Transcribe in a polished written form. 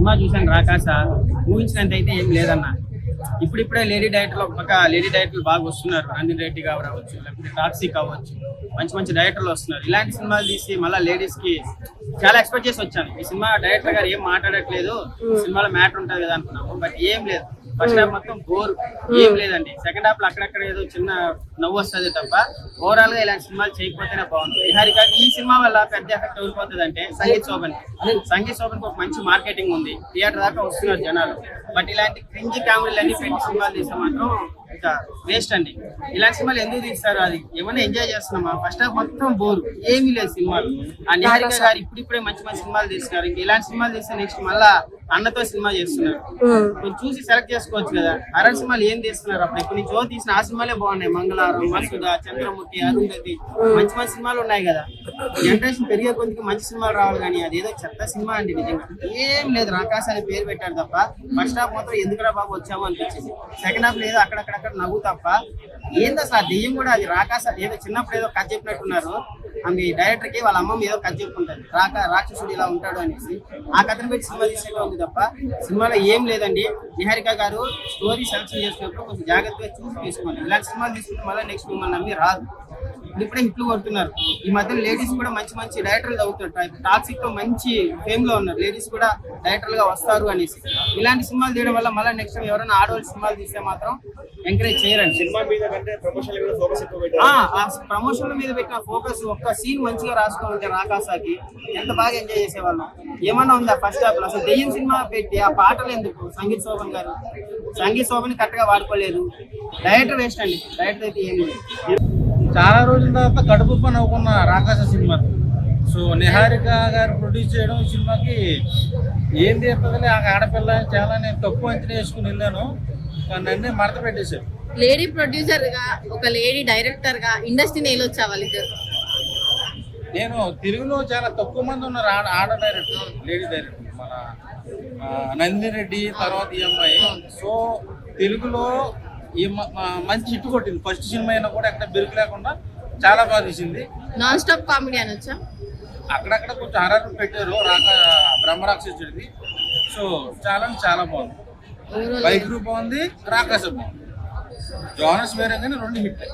Cinema చూసాను రాకాస. ఊహించినంత అయితే ఏం లేదన్న. ఇప్పుడిప్పుడే లేడీ డైరెక్టర్లు బాగా వస్తున్నారు. నందిని రెడ్డి గారు రావచ్చు, లేకపోతే టాక్సీ కావచ్చు, మంచి మంచి డైరెక్టర్లు వస్తున్నారు. ఇలాంటి సినిమాలు తీసి మళ్ళీ లేడీస్ కి చాలా ఎక్స్పెక్ట్ చేసి వచ్చాను. ఈ సినిమా డైరెక్టర్ గారు ఏం మాట్లాడట్లేదు, సినిమాలో మ్యాటర్ ఉంటుంది కదా అనుకున్నాము. బట్ ఏం లేదు. ఫస్ట్ హాఫ్ మొత్తం బోర్, ఏం లేదండి. సెకండ్ హాఫ్ లో అక్కడక్కడ ఏదో చిన్న నవ్వు వస్తుంది తప్ప ఓవరాల్ గా ఇలాంటి సినిమాలు చేయకపోతేనే బాగుంది. నిహారిక ఈ సినిమా వల్ల పెద్ద ఎఫెక్ట్ ఎవరిపోతుంది అంటే సంగీత్ శోభన్ ఒక మంచి మార్కెటింగ్ ఉంది, థియేటర్ దాకా వస్తున్నారు జనాలు. బట్ ఇలాంటి క్రింజి కామెడీలు అన్ని పెట్టి సినిమాలు తీస్తే మాత్రం ఇంకా వేస్ట్ అండి. ఇలాంటి సినిమాలు ఎందుకు తీస్తారు? అది ఏమైనా ఎంజాయ్ చేస్తున్నామా? ఫస్ట్ హాఫ్ మొత్తం బోర్, ఏమీ లేదు సినిమాలు. ఆ నిహారిక గారు ఇప్పుడిప్పుడే మంచి మంచి సినిమాలు తీస్తున్నారు. ఇంకా ఇలాంటి సినిమాలు తీస్తే నెక్స్ట్ మళ్ళా అన్నతో సినిమా చేస్తున్నారు. కొంచెం చూసి సెలెక్ట్ చేసుకోవచ్చు కదా. హర్రర్ సినిమాలు ఏం తీస్తున్నారు? అప్పుడు ఇప్పుడు నుంచి తీసిన ఆ సినిమాలే బాగున్నాయి. మంగళవారం, మసూద, చంద్రముఖి, అరుంధతి, మంచి మంచి సినిమాలు ఉన్నాయి కదా. జనరేషన్ పెరిగే కొద్దిగా మంచి సినిమాలు రావాలి, కానీ అదేదో చెత్త సినిమా అండి. నిజంగా ఏం లేదు. రాకాశ అని పేరు పెట్టాడు తప్ప ఫస్ట్ హాఫ్ మాత్రం ఎందుకురా బాబు వచ్చాము అనిపించింది. సెకండ్ హాఫ్ ఏదో అక్కడక్కడ నవ్వు తప్ప ఏందో సార్. దెయ్యం కూడా అది రాకాశ ఏదో చిన్నప్పుడు ఏదో కథ చెప్పినట్టున్నారు. ఆమె డైరెక్టర్ కి వాళ్ళ అమ్మమ్మ ఏదో కథ చెప్పుకుంటారు, రాక్షసుడు ఇలా ఉంటాడు అనేసి. ఆ కథను పెట్టి సినిమా తీసేట ఉంది తప్ప సినిమాలో ఏం లేదండి. నిహారిక గారు స్టోరీ సెలెక్షన్ చేసినప్పుడు కొంచెం జాగ్రత్తగా చూసి తీసుకోండి. ఇలాంటి సినిమాలు తీసుకుంటే మళ్ళీ నెక్స్ట్ మిమ్మల్ని నమ్మి రాదు. ఇప్పుడే హిట్లు కొడుతున్నారు. ఈ మధ్య లేడీస్ కూడా మంచి మంచి డైరెక్టర్లు అవుతారు. టాక్సిక్ తో మంచి ఫేమ్ లో ఉన్నారు. లేడీస్ కూడా డైరెక్టర్లు గా వస్తారు అనేసి ఇలాంటి సినిమాలు తీయడం వల్ల మళ్ళీ నెక్స్ట్ ఎవరైనా ఆడవాళ్ళ సినిమాలు తీస్తే మాత్రం ఎంకరేజ్ చేయరండి. సినిమా మీద కంటే ప్రమోషన్ మీద పెట్టిన ఫోకస్ ఒక్క సీన్ మంచిగా రాసుకోవాలంటే రాకాసాకి ఎంత బాగా ఎంజాయ్ చేసేవాళ్ళం. ఏమన్నా ఉందా ఫస్ట్ హాఫ్ లో? అసలు దెయ్యం సినిమా పెట్టి ఆ పాటలు ఎందుకు? సంగీత్ శోభన్ కరెక్ట్ గా వాడుకోలేదు. డైరెక్టర్ వేస్ట్ అండి. డైరెక్టర్ అయితే ఏం లేదు. చాలా రోజుల తర్వాత కడుపు పని అవుకున్న రాకాస సినిమా. సో నిహారిక గారు ప్రొడ్యూస్ చేయడం ఈ సినిమాకి ఏం తీరుతుందిలే, ఆ ఆడపిల్ల చాలా నేను తక్కువ అంచనా వేసుకుని వెళ్ళాను, కానీ నన్నే మడత పెట్టేశారు. లేడీ ప్రొడ్యూసర్ గా, ఒక లేడీ డైరెక్టర్ గా ఇండస్ట్రీని ఏలొచ్చా వాళ్ళిద్దరు? నేను తెలుగులో చాలా తక్కువ మంది ఉన్నారు ఆడ డైరెక్టర్, లేడీ డైరెక్టర్. మన నందిని రెడ్డి, తర్వాత ఈ అమ్మాయి. సో తెలుగులో ఈ మంచి హిట్ కొట్టింది. ఫస్ట్ సినిమా అయినా కూడా ఎక్కడ బెరుకు లేకుండా చాలా బాగా తీసింది. నాన్ స్టాప్ కామెడీ అనొచ్చా? అక్కడక్కడ కొంచెం హర్రర్ పెట్టారు బ్రహ్మరాక్షసుడిది. సో చాలా బాగుంది. బైక్ బాగుంది, రాకాశ బాగుంది. జోనస్ వేరే కానీ రెండు హిట్.